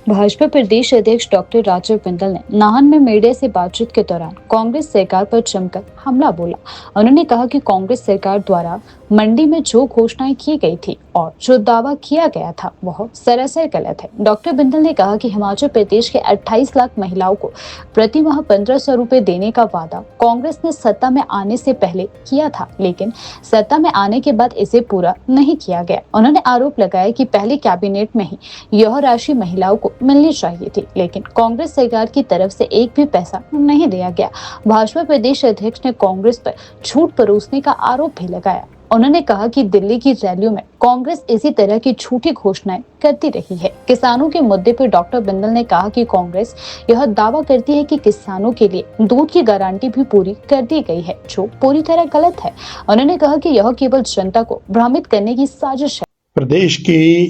भाजपा प्रदेश अध्यक्ष डॉक्टर राजीव बिंदल ने नाहन में मीडिया से बातचीत के दौरान कांग्रेस सरकार पर जमकर हमला बोला। उन्होंने कहा कि कांग्रेस सरकार द्वारा मंडी में जो घोषणाएं की गई थी और जो दावा किया गया था वह सरासर गलत है। डॉक्टर बिंदल ने कहा कि हिमाचल प्रदेश के 28 लाख महिलाओं को प्रति माह 1500 रुपए देने का वादा कांग्रेस ने सत्ता में आने से पहले किया था, लेकिन सत्ता में आने के बाद इसे पूरा नहीं किया गया। उन्होंने आरोप लगाया कि पहले कैबिनेट में ही यह राशि महिलाओं को मिलनी चाहिए थी, लेकिन कांग्रेस सरकार की तरफ से एक भी पैसा नहीं दिया गया। भाजपा प्रदेश अध्यक्ष ने कांग्रेस पर झूठ परोसने का आरोप भी लगाया। उन्होंने कहा कि दिल्ली की रैलियों में कांग्रेस इसी तरह की झूठी घोषणाएं करती रही है। किसानों के मुद्दे पर डॉक्टर बिंदल ने कहा कि कांग्रेस यह दावा करती है कि किसानों के लिए दूध की गारंटी भी पूरी कर दी गई है, जो पूरी तरह गलत है। उन्होंने कहा कि यह केवल जनता को भ्रमित करने की साजिश है। प्रदेश की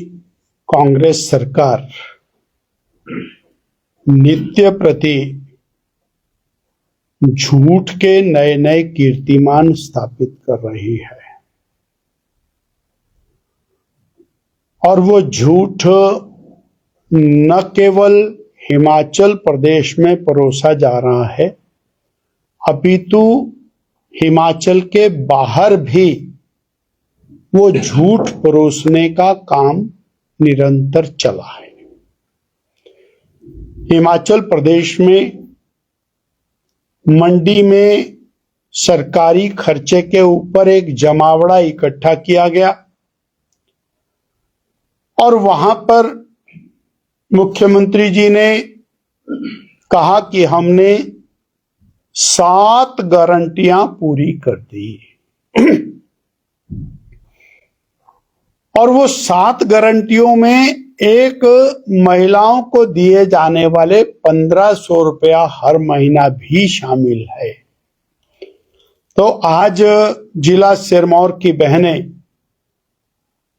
कांग्रेस सरकार नित्य प्रति झूठ के नए नए कीर्तिमान स्थापित कर रही है और वो झूठ न केवल हिमाचल प्रदेश में परोसा जा रहा है, अपितु हिमाचल के बाहर भी वो झूठ परोसने का काम निरंतर चला है। हिमाचल प्रदेश में मंडी में सरकारी खर्चे के ऊपर एक जमावड़ा इकट्ठा किया गया और वहां पर मुख्यमंत्री जी ने कहा कि हमने 7 गारंटियां पूरी कर दी और वो 7 गारंटियों में एक महिलाओं को दिए जाने वाले 1500 रुपया हर महीना भी शामिल है। तो आज जिला सिरमौर की बहनें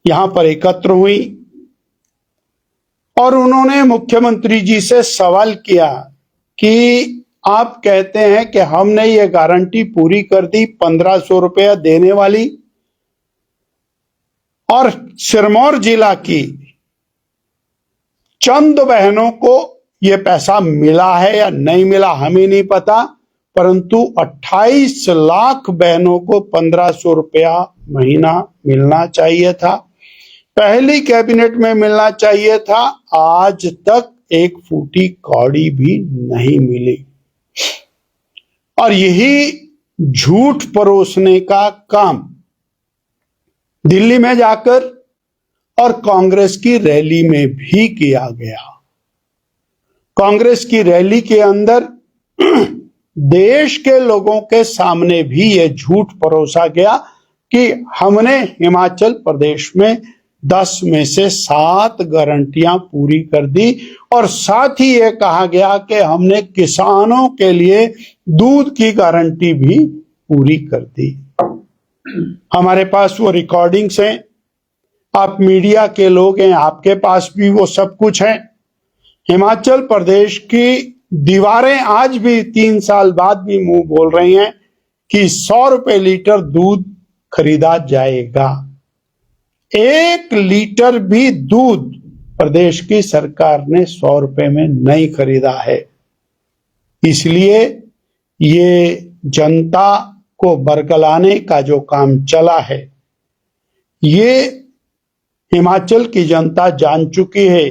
यहां पर एकत्र हुई और उन्होंने मुख्यमंत्री जी से सवाल किया कि आप कहते हैं कि हमने ये गारंटी पूरी कर दी 1500 रुपया देने वाली, और सिरमौर जिला की चंद बहनों को ये पैसा मिला है या नहीं मिला हमें नहीं पता, परंतु 28 लाख बहनों को 1500 रुपया महीना मिलना चाहिए था। पहली कैबिनेट में मिलना चाहिए था, आज तक एक फूटी कौड़ी भी नहीं मिली। और यही झूठ परोसने का काम दिल्ली में जाकर और कांग्रेस की रैली में भी किया गया। कांग्रेस की रैली के अंदर देश के लोगों के सामने भी यह झूठ परोसा गया कि हमने हिमाचल प्रदेश में 10 में से 7 गारंटियां पूरी कर दी और साथ ही ये कहा गया कि हमने किसानों के लिए दूध की गारंटी भी पूरी कर दी। हमारे पास वो रिकॉर्डिंग्स हैं, आप मीडिया के लोग हैं, आपके पास भी वो सब कुछ है। हिमाचल प्रदेश की दीवारें आज भी 3 साल बाद भी मुंह बोल रही हैं कि 100 रुपए लीटर दूध खरीदा जाएगा। 1 लीटर भी दूध प्रदेश की सरकार ने 100 रुपए में नहीं खरीदा है। इसलिए ये जनता को बरगलाने का जो काम चला है, ये हिमाचल की जनता जान चुकी है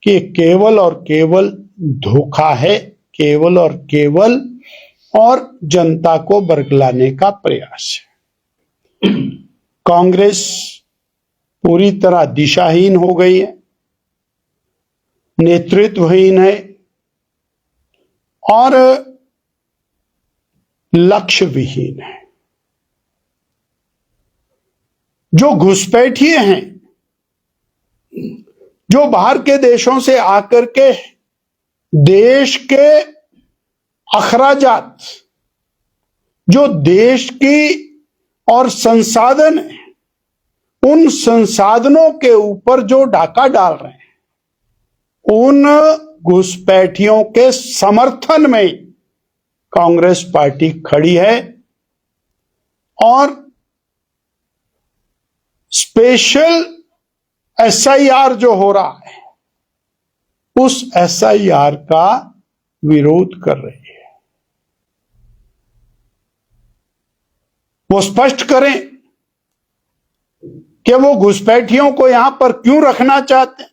कि केवल और केवल धोखा है, केवल और केवल और जनता को बरगलाने का प्रयास है। कांग्रेस पूरी तरह दिशाहीन हो गई है, नेतृत्वहीन है और लक्ष्य विहीन है। जो घुसपैठिए हैं, जो बाहर के देशों से आकर के देश के अखराजात, जो देश की और संसाधन है, उन संसाधनों के ऊपर जो डाका डाल रहे हैं, उन घुसपैठियों के समर्थन में कांग्रेस पार्टी खड़ी है और स्पेशल SIR जो हो रहा है, उस एसआईआर का विरोध कर रही है। वो स्पष्ट करें कि वो घुसपैठियों को यहां पर क्यों रखना चाहते हैं।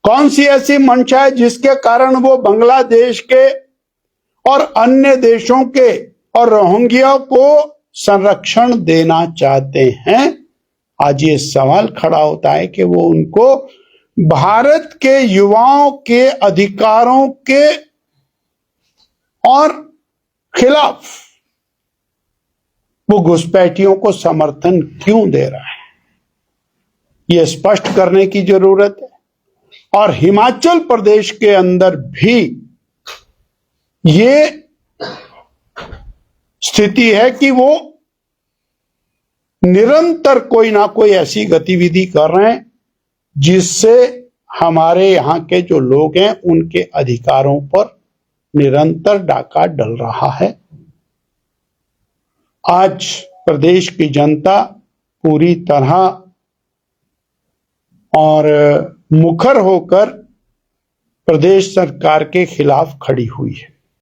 कौन सी ऐसी मंशा है जिसके कारण वो बांग्लादेश के और अन्य देशों के और रोहिंग्या को संरक्षण देना चाहते हैं। आज ये सवाल खड़ा होता है कि वो उनको भारत के युवाओं के अधिकारों के और खिलाफ वो घुसपैठियों को समर्थन क्यों दे रहा है, ये स्पष्ट करने की जरूरत है। और हिमाचल प्रदेश के अंदर भी ये स्थिति है कि वो निरंतर कोई ना कोई ऐसी गतिविधि कर रहे हैं जिससे हमारे यहाँ के जो लोग हैं उनके अधिकारों पर निरंतर डाका डल रहा है। आज प्रदेश की जनता पूरी तरह और मुखर होकर प्रदेश सरकार के खिलाफ खड़ी हुई है।